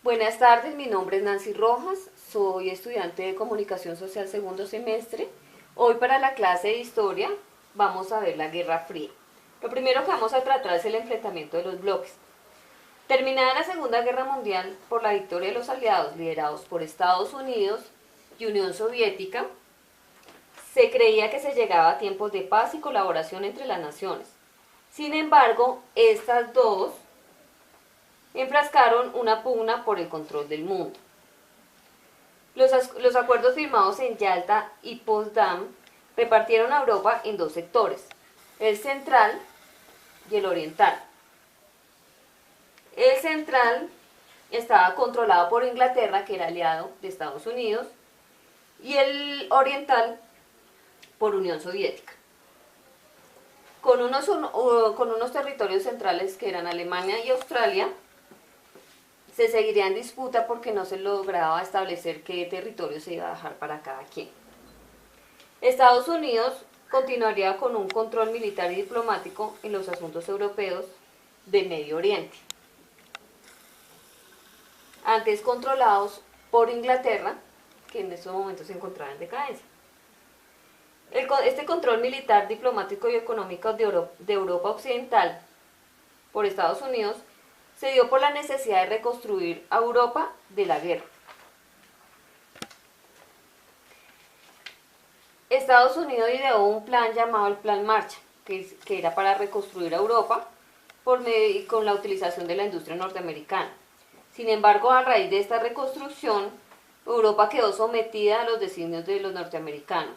Buenas tardes, mi nombre es Nancy Rojas, soy estudiante de Comunicación Social segundo semestre. Hoy para la clase de Historia vamos a ver la Guerra Fría. Lo primero que vamos a tratar es el enfrentamiento de los bloques. Terminada la Segunda Guerra Mundial por la victoria de los aliados liderados por Estados Unidos y Unión Soviética, se creía que se llegaba a tiempos de paz y colaboración entre las naciones. Sin embargo, estas dos enfrascaron una pugna por el control del mundo. Los acuerdos firmados en Yalta y Potsdam repartieron a Europa en dos sectores, el central y el oriental. El central estaba controlado por Inglaterra, que era aliado de Estados Unidos, y el oriental por Unión Soviética. Con unos territorios centrales que eran Alemania y Australia, se seguiría en disputa porque no se lograba establecer qué territorio se iba a dejar para cada quien. Estados Unidos continuaría con un control militar y diplomático en los asuntos europeos de Medio Oriente, antes controlados por Inglaterra, que en estos momentos se encontraba en decadencia. Este control militar, diplomático y económico de Europa Occidental por Estados Unidos se dio por la necesidad de reconstruir a Europa de la guerra. Estados Unidos ideó un plan llamado el Plan Marshall, que era para reconstruir a Europa con la utilización de la industria norteamericana. Sin embargo, a raíz de esta reconstrucción, Europa quedó sometida a los designios de los norteamericanos,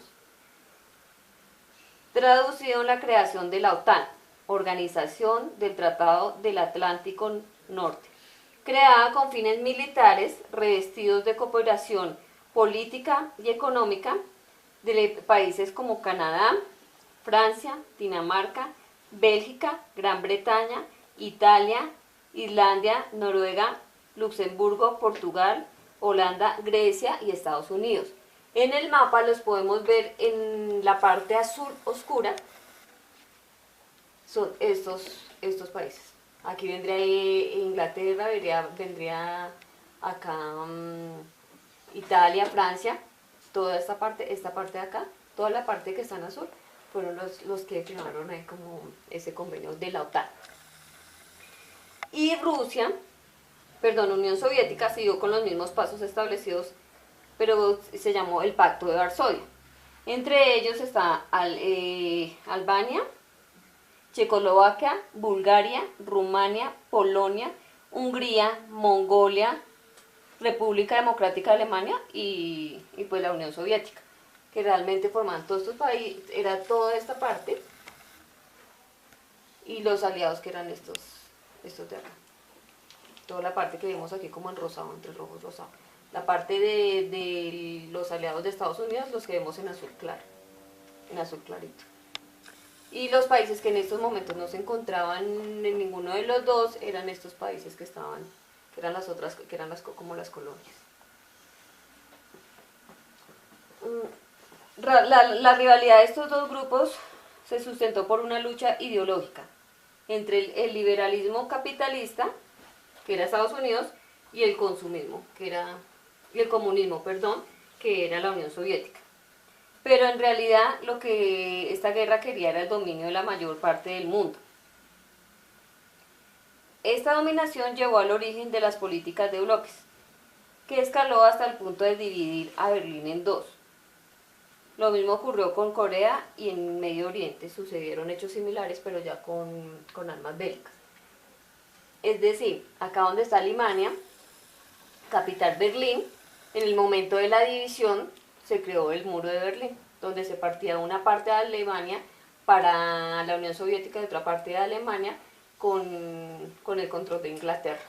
traducido en la creación de la OTAN, Organización del Tratado del Atlántico Norte, creada con fines militares revestidos de cooperación política y económica de países como Canadá, Francia, Dinamarca, Bélgica, Gran Bretaña, Italia, Islandia, Noruega, Luxemburgo, Portugal, Holanda, Grecia y Estados Unidos. En el mapa los podemos ver en la parte azul oscura, son estos países. Aquí vendría Inglaterra, vendría acá Italia, Francia, toda esta parte de acá, toda la parte que está en azul, fueron los que firmaron ahí como ese convenio de la OTAN. Y Unión Soviética siguió con los mismos pasos establecidos, pero se llamó el Pacto de Varsovia. Entre ellos está Albania, Checoslovaquia, Bulgaria, Rumania, Polonia, Hungría, Mongolia, República Democrática de Alemania y pues la Unión Soviética, que realmente formaban todos estos países, era toda esta parte, y los aliados que eran estos de acá. Toda la parte que vemos aquí como en rosado, entre rojo y rosado. La parte de los aliados de Estados Unidos, los que vemos en azul claro, en azul clarito. Y los países que en estos momentos no se encontraban en ninguno de los dos eran estos países que eran las otras, que eran como las colonias. La rivalidad de estos dos grupos se sustentó por una lucha ideológica entre el liberalismo capitalista, que era Estados Unidos, y el comunismo, que era la Unión Soviética. Pero en realidad lo que esta guerra quería era el dominio de la mayor parte del mundo. Esta dominación llevó al origen de las políticas de bloques, que escaló hasta el punto de dividir a Berlín en dos. Lo mismo ocurrió con Corea, y en Medio Oriente sucedieron hechos similares, pero ya con armas bélicas. Es decir, acá donde está Alemania, capital Berlín, en el momento de la división se creó el muro de Berlín, donde se partía una parte de Alemania para la Unión Soviética y otra parte de Alemania con el control de Inglaterra.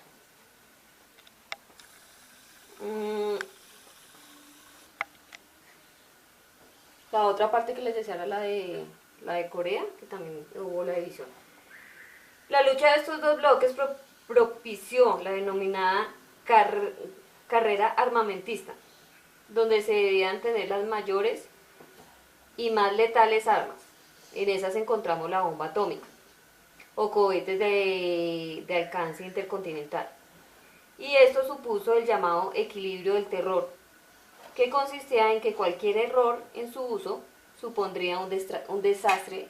La otra parte que les decía era la de Corea, que también hubo la división. La lucha de estos dos bloques propició la denominada carrera armamentista, donde se debían tener las mayores y más letales armas. En esas encontramos la bomba atómica o cohetes de alcance intercontinental. y esto supuso el llamado equilibrio del terror, que consistía en que cualquier error en su uso supondría un desastre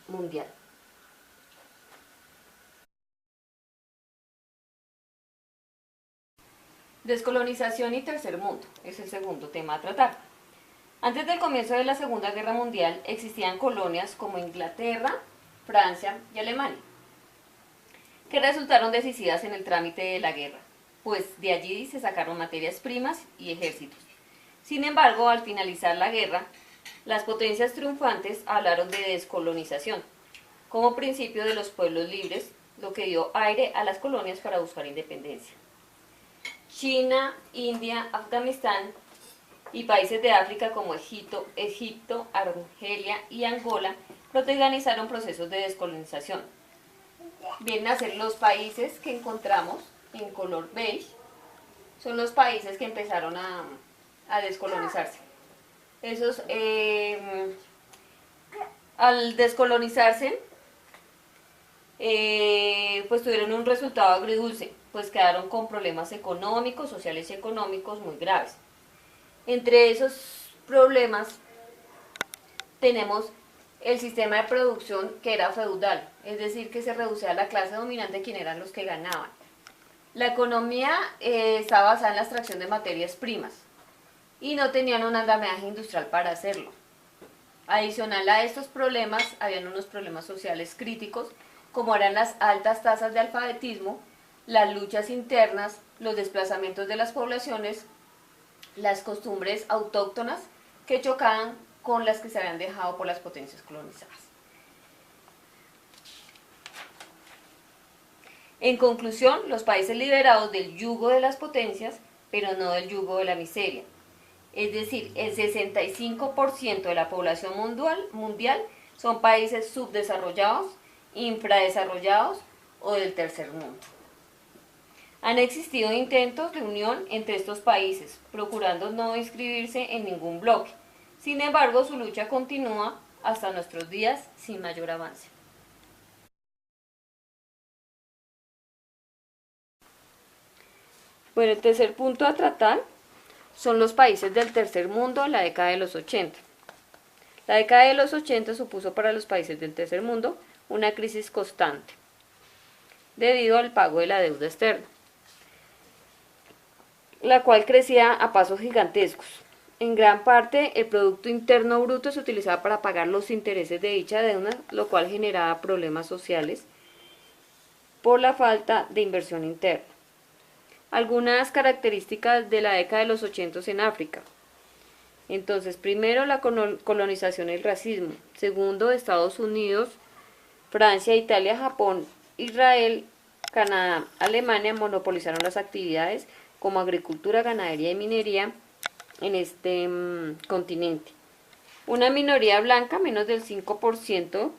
mundial. Descolonización y tercer mundo es el segundo tema a tratar. Antes del comienzo de la Segunda Guerra Mundial existían colonias como Inglaterra, Francia y Alemania, que resultaron decisivas en el trámite de la guerra, pues de allí se sacaron materias primas y ejércitos. Sin embargo, al finalizar la guerra, las potencias triunfantes hablaron de descolonización como principio de los pueblos libres, lo que dio aire a las colonias para buscar independencia. China, India, Afganistán y países de África como Egipto, Argelia y Angola protagonizaron procesos de descolonización. Vienen a ser los países que encontramos en color beige, son los países que empezaron a descolonizarse. Esos, al descolonizarse, pues tuvieron un resultado agridulce, pues quedaron con problemas económicos, sociales y económicos muy graves. Entre esos problemas tenemos el sistema de producción que era feudal, es decir, que se reducía a la clase dominante, quien eran los que ganaban. La economía estaba basada en la extracción de materias primas y no tenían un andamiaje industrial para hacerlo. Adicional a estos problemas, habían unos problemas sociales críticos, como eran las altas tasas de alfabetismo, las luchas internas, los desplazamientos de las poblaciones, las costumbres autóctonas que chocaban con las que se habían dejado por las potencias colonizadas. En conclusión, los países liberados del yugo de las potencias, pero no del yugo de la miseria. Es decir, el 65% de la población mundial son países subdesarrollados, infradesarrollados o del tercer mundo. Han existido intentos de unión entre estos países, procurando no inscribirse en ningún bloque. Sin embargo, su lucha continúa hasta nuestros días sin mayor avance. Bueno, el tercer punto a tratar son los países del tercer mundo en la década de los 80. La década de los 80 supuso para los países del tercer mundo una crisis constante, debido al pago de la deuda externa, la cual crecía a pasos gigantescos. En gran parte, el Producto Interno Bruto se utilizaba para pagar los intereses de dicha deuda, lo cual generaba problemas sociales por la falta de inversión interna. Algunas características de la década de los 80 en África. Entonces, primero, la colonización y el racismo. Segundo, Estados Unidos, Francia, Italia, Japón, Israel, Canadá, Alemania monopolizaron las actividades como agricultura, ganadería y minería en este continente. Una minoría blanca, menos del 5%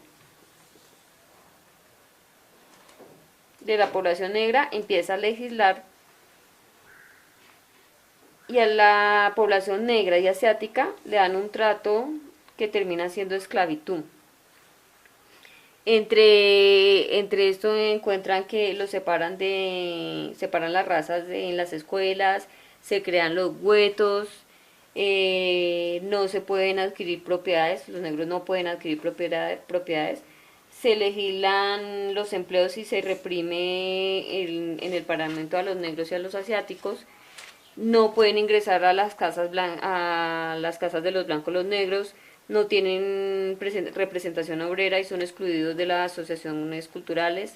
de la población negra, empieza a legislar, y a la población negra y asiática le dan un trato que termina siendo esclavitud. Entre esto encuentran que los separan las razas en las escuelas, se crean los guetos, no se pueden adquirir propiedades, los negros no pueden adquirir propiedades, se legislan los empleos y se reprime en el parlamento a los negros y a los asiáticos. No pueden ingresar a las casas de los blancos los negros, no tienen representación obrera y son excluidos de las asociaciones culturales.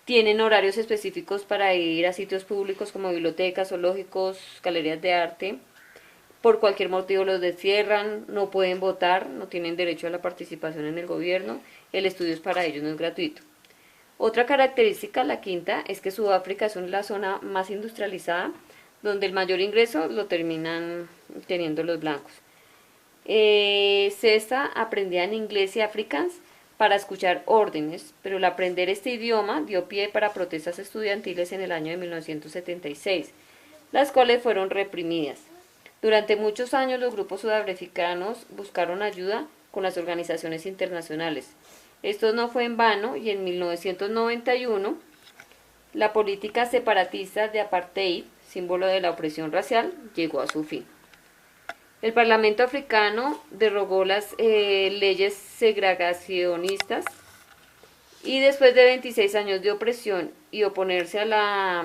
Tienen horarios específicos para ir a sitios públicos como bibliotecas, zoológicos, galerías de arte. Por cualquier motivo los destierran, no pueden votar, no tienen derecho a la participación en el gobierno, el estudio para ellos no es gratuito. Otra característica, la quinta, es que Sudáfrica es la zona más industrializada, donde el mayor ingreso lo terminan teniendo los blancos. Sexta, aprendían inglés y afrikaans para escuchar órdenes, pero el aprender este idioma dio pie para protestas estudiantiles en el año de 1976, las cuales fueron reprimidas. Durante muchos años los grupos sudafricanos buscaron ayuda con las organizaciones internacionales. Esto no fue en vano y en 1991 la política separatista de apartheid, símbolo de la opresión racial, llegó a su fin. El Parlamento africano derogó las leyes segregacionistas y después de 26 años de opresión y oponerse a la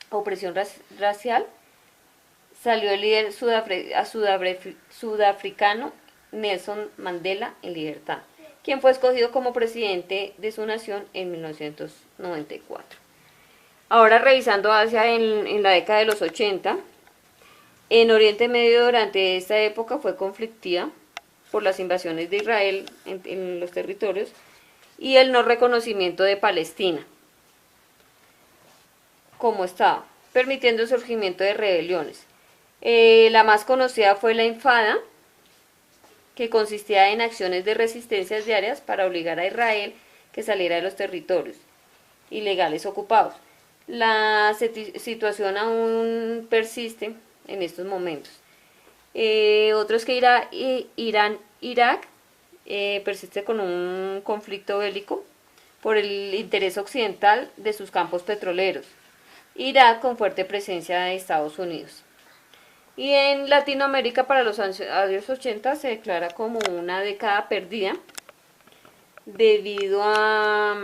opresión racial, salió el líder sudafricano Nelson Mandela en libertad, quien fue escogido como presidente de su nación en 1994. Ahora revisando Asia en la década de los 80, en Oriente Medio durante esta época fue conflictiva por las invasiones de Israel en los territorios y el no reconocimiento de Palestina como Estado, permitiendo el surgimiento de rebeliones. La más conocida fue la Infada, que consistía en acciones de resistencia diarias para obligar a Israel que saliera de los territorios ilegales ocupados. La situación aún persiste en estos momentos. Otro es que Irak persiste con un conflicto bélico por el interés occidental de sus campos petroleros. Irak con fuerte presencia de Estados Unidos. Y en Latinoamérica para los años 80 se declara como una década perdida debido a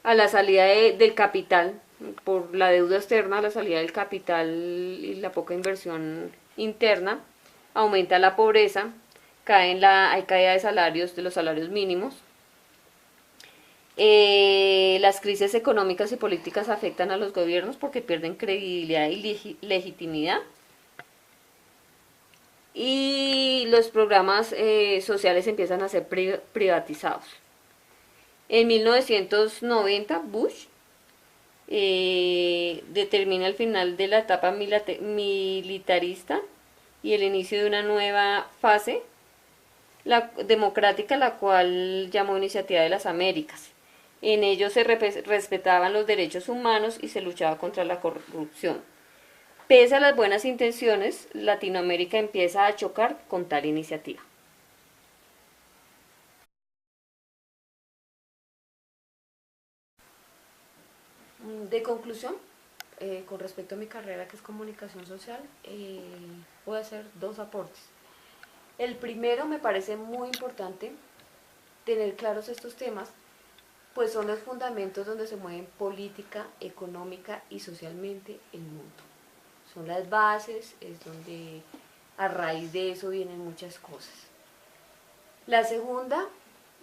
la salida del capital, por la deuda externa, la salida del capital y la poca inversión interna, aumenta la pobreza, hay caída de salarios, de los salarios mínimos. Las crisis económicas y políticas afectan a los gobiernos porque pierden credibilidad y legitimidad. Y los programas sociales empiezan a ser privatizados. En 1990, Bush determina el final de la etapa militarista y el inicio de una nueva fase democrática, la cual llamó Iniciativa de las Américas. En ello se respetaban los derechos humanos y se luchaba contra la corrupción. Pese a las buenas intenciones, Latinoamérica empieza a chocar con tal iniciativa. De conclusión, con respecto a mi carrera que es comunicación social, voy a hacer dos aportes. El primero, me parece muy importante tener claros estos temas, pues son los fundamentos donde se mueven política, económica y socialmente el mundo. Son las bases, es donde a raíz de eso vienen muchas cosas. La segunda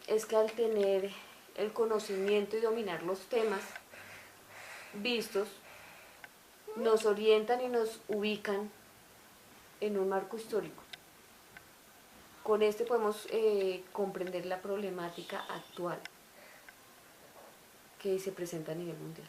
es que al tener el conocimiento y dominar los temas vistos, nos orientan y nos ubican en un marco histórico. Con este podemos comprender la problemática actual que se presenta a nivel mundial.